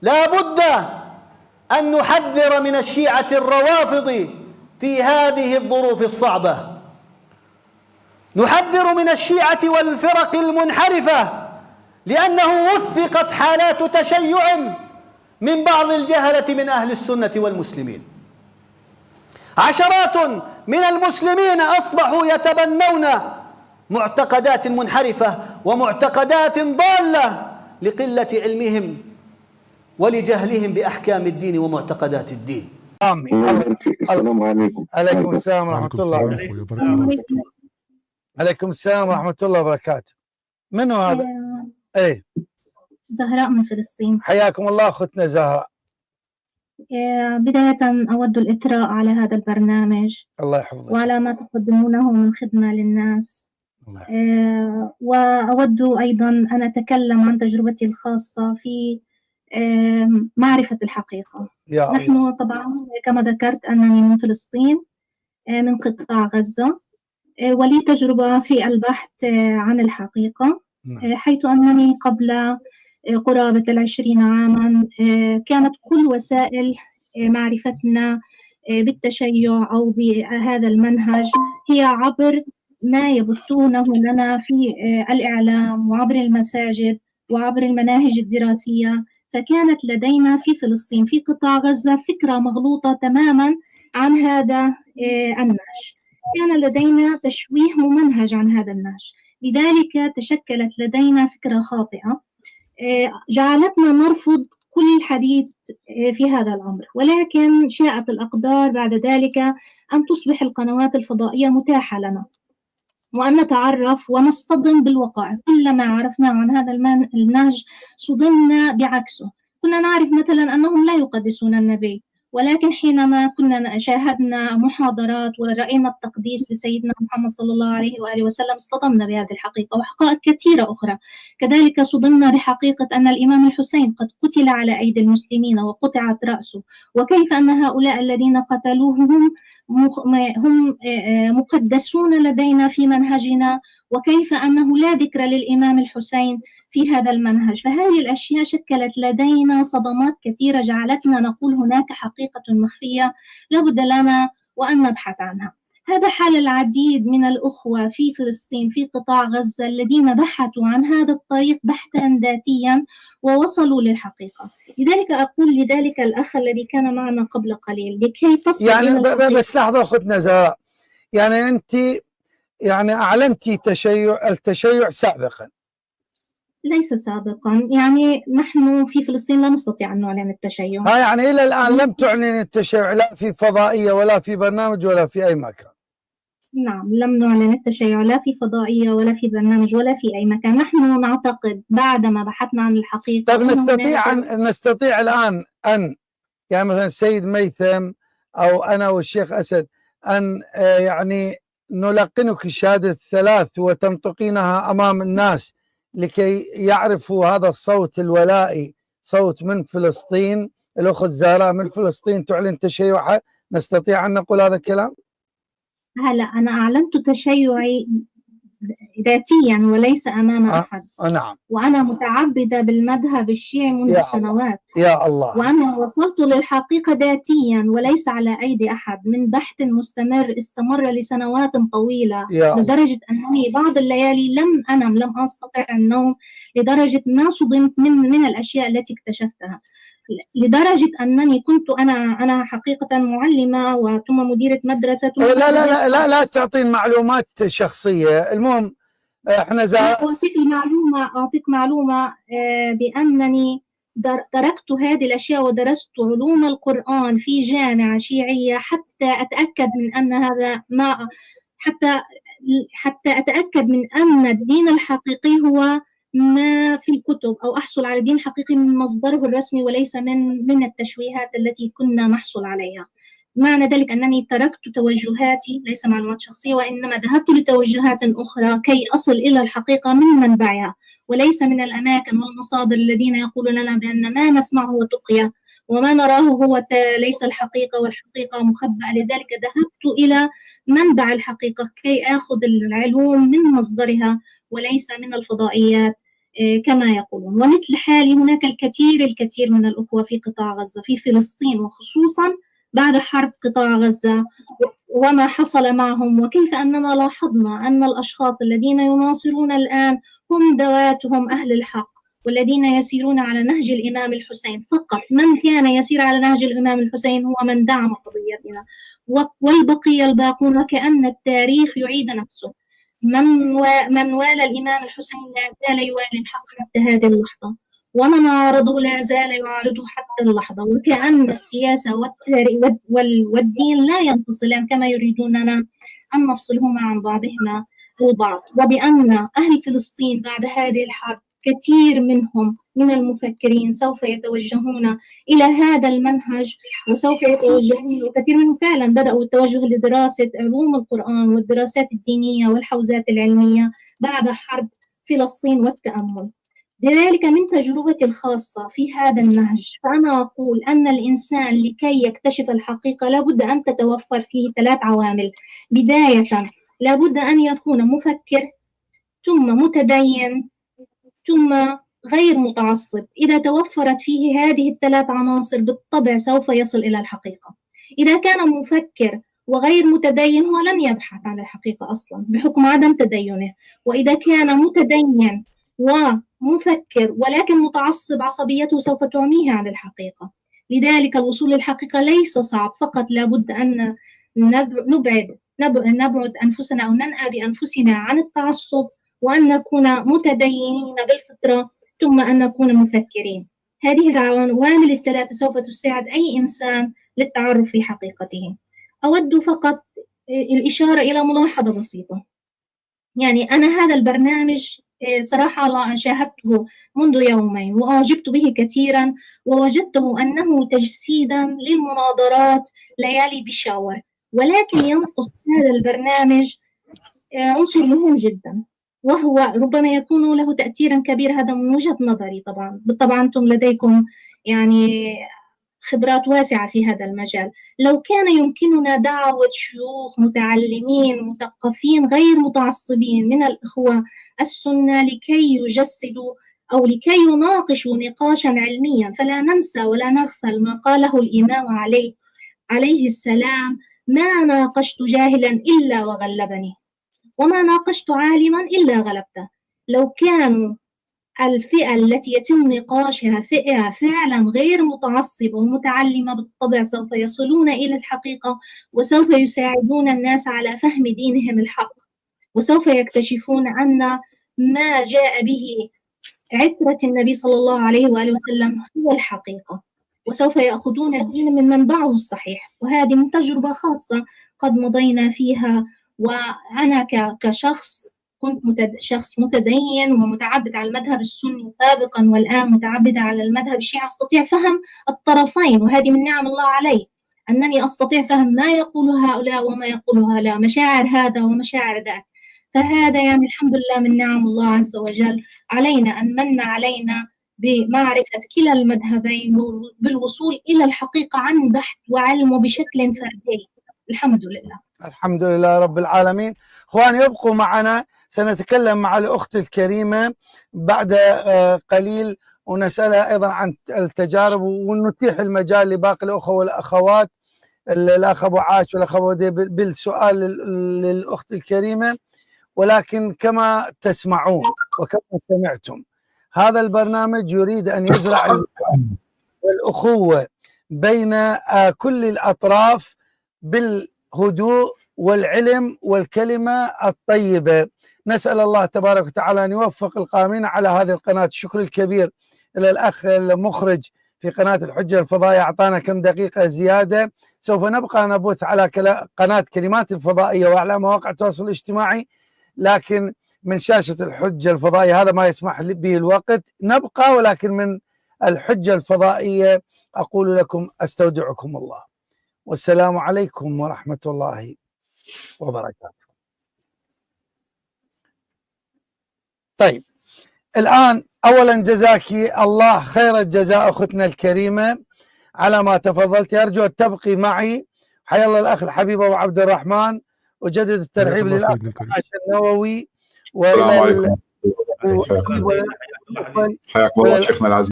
لا بد أن نحذر من الشيعة الروافض في هذه الظروف الصعبة، نحذر من الشيعة والفرق المنحرفة، لأنه وثقت حالات تشيع من بعض الجهلة من أهل السنة والمسلمين. عشرات من المسلمين أصبحوا يتبنون معتقدات منحرفة ومعتقدات ضالة لقلة علمهم ولجهلهم بأحكام الدين ومعتقدات الدين. آمين. السلام عليكم. عليكم السلام ورحمة الله وبركاته. عليكم السلام ورحمة الله وبركاته. منو هذا؟ ايه زهراء من فلسطين. حياكم الله أختنا زهراء. بداية أود الإثراء على هذا البرنامج الله يحفظك وعلى ما تقدمونه من خدمة للناس. وأود أيضا أن أتكلم عن تجربتي الخاصة في معرفة الحقيقة. نحن طبعا كما ذكرت أنني من فلسطين، من قطاع غزة، ولي تجربة في البحث عن الحقيقة، حيث أنني قبل قرابة 20 عاما كانت كل وسائل معرفتنا بالتشيع أو بهذا المنهج هي عبر ما يبثونه لنا في الإعلام وعبر المساجد وعبر المناهج الدراسية. فكانت لدينا في فلسطين في قطاع غزة فكرة مغلوطة تماما عن هذا النهج، كان لدينا تشويه ممنهج عن هذا النهج، لذلك تشكلت لدينا فكرة خاطئة جعلتنا نرفض كل الحديث في هذا الأمر. ولكن شاءت الأقدار بعد ذلك أن تصبح القنوات الفضائية متاحة لنا وأن نتعرف ونصطدم بالوقائع. كلما عرفنا عن هذا النهج صدمنا بعكسه. كنا نعرف مثلا أنهم لا يقدسون النبي، ولكن حينما كنا شاهدنا محاضرات ورأينا التقديس لسيدنا محمد صلى الله عليه وآله وسلم اصطدمنا بهذه الحقيقة وحقائق كثيرة أخرى. كذلك صدمنا بحقيقة أن الإمام الحسين قد قتل على أيدي المسلمين وقطعت رأسه، وكيف أن هؤلاء الذين قتلوه هم مقدسون لدينا في منهجنا، وكيف أنه لا ذكر للإمام الحسين في هذا المنهج. فهذه الأشياء شكلت لدينا صدمات كثيرة جعلتنا نقول هناك حقيقة مخفية لابد لنا وأن نبحث عنها. هذا حال العديد من الأخوة في فلسطين في قطاع غزة الذين بحثوا عن هذا الطريق بحثا ذاتيا ووصلوا للحقيقة. لذلك أقول لذلك الأخ الذي كان معنا قبل قليل لكي تصل يعني بس لحظة أختنا زهراء، يعني أنت يعني أعلنتي التشيع سابقا؟ ليس سابقا، يعني نحن في فلسطين لا نستطيع أن نعلن التشيع. يعني إلى الآن لم تعلن التشيع لا في فضائية ولا في برنامج ولا في أي مكان؟ نعم، لم نعلن التشيع لا في فضائية ولا في برنامج ولا في أي مكان. نحن نعتقد بعدما بحثنا عن الحقيقة. طيب نستطيع الآن أن يعني مثلا السيد ميثم أو أنا والشيخ أسد أن يعني نلقنك الشهادة الثلاث وتنطقينها أمام الناس لكي يعرفوا هذا الصوت الولائي، صوت من فلسطين، الأخت زهراء من فلسطين تعلن تشيعها. نستطيع أن نقول هذا الكلام؟ هلا أنا أعلنت تشيعي ذاتيا وليس أمام أحد. نعم. وأنا متعبدة بالمذهب الشيعي منذ سنوات. يا الله. وأنا وصلت للحقيقة ذاتيا وليس على أيدي أحد، من بحث مستمر استمر لسنوات طويلة، لدرجة أنني بعض الليالي لم أنم، لم أستطع النوم، لدرجة ما صدمت من الأشياء التي اكتشفتها، لدرجة أنني كنت أنا حقيقة معلمة وثم مديرة مدرسة. لا تعطين معلومات شخصية. المهم احنا أعطيك معلومة بأنني تركت هذه الأشياء ودرست علوم القرآن في جامعة شيعية حتى أتأكد من أن هذا ما حتى أتأكد من أن الدين الحقيقي هو ما في الكتب، أو أحصل على دين حقيقي من مصدره الرسمي وليس من التشويهات التي كنا نحصل عليها. معنى ذلك أنني تركت توجهاتي، ليس معلومات شخصية، وإنما ذهبت لتوجهات أخرى كي أصل إلى الحقيقة من منبعها وليس من الأماكن والمصادر الذين يقولون لنا بأن ما نسمعه هو تقية وما نراه هو ليس الحقيقة والحقيقة مخبأة. لذلك ذهبت إلى منبع الحقيقة كي أخذ العلوم من مصدرها وليس من الفضائيات كما يقولون. ومثل حالي هناك الكثير من الأخوة في قطاع غزة في فلسطين، وخصوصا بعد حرب قطاع غزة وما حصل معهم، وكيف أننا لاحظنا أن الأشخاص الذين يناصرون الآن هم ذواتهم أهل الحق والذين يسيرون على نهج الإمام الحسين فقط. من كان يسير على نهج الإمام الحسين هو من دعم قضيتنا، والبقية الباقون وكأن التاريخ يعيد نفسه. من والى الإمام الحسين لا زال يوالي الحق حتى هذه اللحظة، ومن عارضه لا زال يعارضه حتى اللحظة، وكأن السياسة والدين لا ينفصلان كما يريدوننا أن نفصلهما عن بعضهما البعض. وبأن أهل فلسطين بعد هذه الحرب كثير منهم من المفكرين سوف يتوجهون إلى هذا المنهج، وسوف يتوجهون، وكثير منهم فعلا بدأوا التوجه لدراسة علوم القرآن والدراسات الدينية والحوزات العلمية بعد حرب فلسطين والتأمل. لذلك من تجربتي الخاصة في هذا النهج فأنا أقول أن الإنسان لكي يكتشف الحقيقة لابد أن تتوفر فيه 3 عوامل. بداية لابد أن يكون مفكر، ثم متدين، ثم غير متعصب. إذا توفرت فيه هذه ال3 عناصر بالطبع سوف يصل إلى الحقيقة. إذا كان مفكر وغير متدين هو لن يبحث عن الحقيقة أصلا بحكم عدم تدينه. وإذا كان متدين ومفكر ولكن متعصب عصبيته سوف تعميه عن الحقيقة. لذلك الوصول للحقيقة ليس صعب، فقط لابد أن نبعد أنفسنا أو ننأى بأنفسنا عن التعصب، وأن نكون متدينين بالفطرة، ثم أن نكون مفكرين. هذه العوامل ال3 سوف تساعد أي إنسان للتعرف في حقيقته. أود فقط الإشارة إلى ملاحظة بسيطة. يعني أنا هذا البرنامج صراحة شاهدته منذ يومين وأعجبت به كثيرا، ووجدته أنه تجسيدا للمناظرات ليالي بيشاور، ولكن ينقص هذا البرنامج عنصر مهم جدا، وهو ربما يكون له تأثيرا كبير. هذا من وجهة نظري. طبعا أنتم لديكم يعني خبرات واسعة في هذا المجال. لو كان يمكننا دعوة شيوخ متعلمين مثقفين غير متعصبين من الإخوة السنة لكي يجسدوا أو لكي يناقشوا نقاشا علميا، فلا ننسى ولا نغفل ما قاله الإمام عليه السلام: ما ناقشت جاهلا إلا وغلبني، وما ناقشت عالما إلا غلبته. لو كانوا الفئة التي يتم نقاشها فئة فعلا غير متعصبة ومتعلمة بالطبع سوف يصلون إلى الحقيقة، وسوف يساعدون الناس على فهم دينهم الحق، وسوف يكتشفون أن ما جاء به عترة النبي صلى الله عليه وآله وسلم هو الحقيقة، وسوف يأخذون الدين من منبعه الصحيح. وهذه من تجربة خاصة قد مضينا فيها، وأنا كشخص كنت شخص متدين ومتعبد على المذهب السني سابقا، والآن متعبدة على المذهب الشيعي، أستطيع فهم الطرفين، وهذه من نعم الله علي أنني أستطيع فهم ما يقول هؤلاء وما يقول هؤلاء، مشاعر هذا ومشاعر ذاك. فهذا يعني الحمد لله من نعم الله عز وجل علينا، أن من علينا بمعرفة كلا المذهبين بالوصول إلى الحقيقة عن بحث وعلم وبشكل فردي. الحمد لله. الحمد لله رب العالمين. اخواني يبقوا معنا، سنتكلم مع الاخت الكريمه بعد قليل ونسالها ايضا عن التجارب، ونتيح المجال لباقي الاخوه والاخوات، الاخ ابو عاش والاخ ابو ودي بالسؤال للاخت الكريمه. ولكن كما تسمعون وكما سمعتم، هذا البرنامج يريد ان يزرع الاخوه بين كل الاطراف بالهدوء والعلم والكلمة الطيبة. نسأل الله تبارك وتعالى أن يوفق القائمين على هذه القناة. الشكر الكبير إلى الأخ المخرج في قناة الحجة الفضائية، أعطانا كم دقيقة زيادة. سوف نبقى نبث على قناة كلمات الفضائية وعلى مواقع التواصل الاجتماعي، لكن من شاشة الحجة الفضائية هذا ما يسمح به الوقت. نبقى ولكن من الحجة الفضائية أقول لكم أستودعكم الله، والسلام عليكم ورحمة الله وبركاته. طيب، الآن أولا جزاك الله خير الجزاء أختنا الكريمة على ما تفضلت. أرجو أن تبقي معي. حيا الله الأخ الحبيب أبو عبد الرحمن، وجدد الترحيب للأخ النووي وإلى حياكم الله شيخنا العزيز.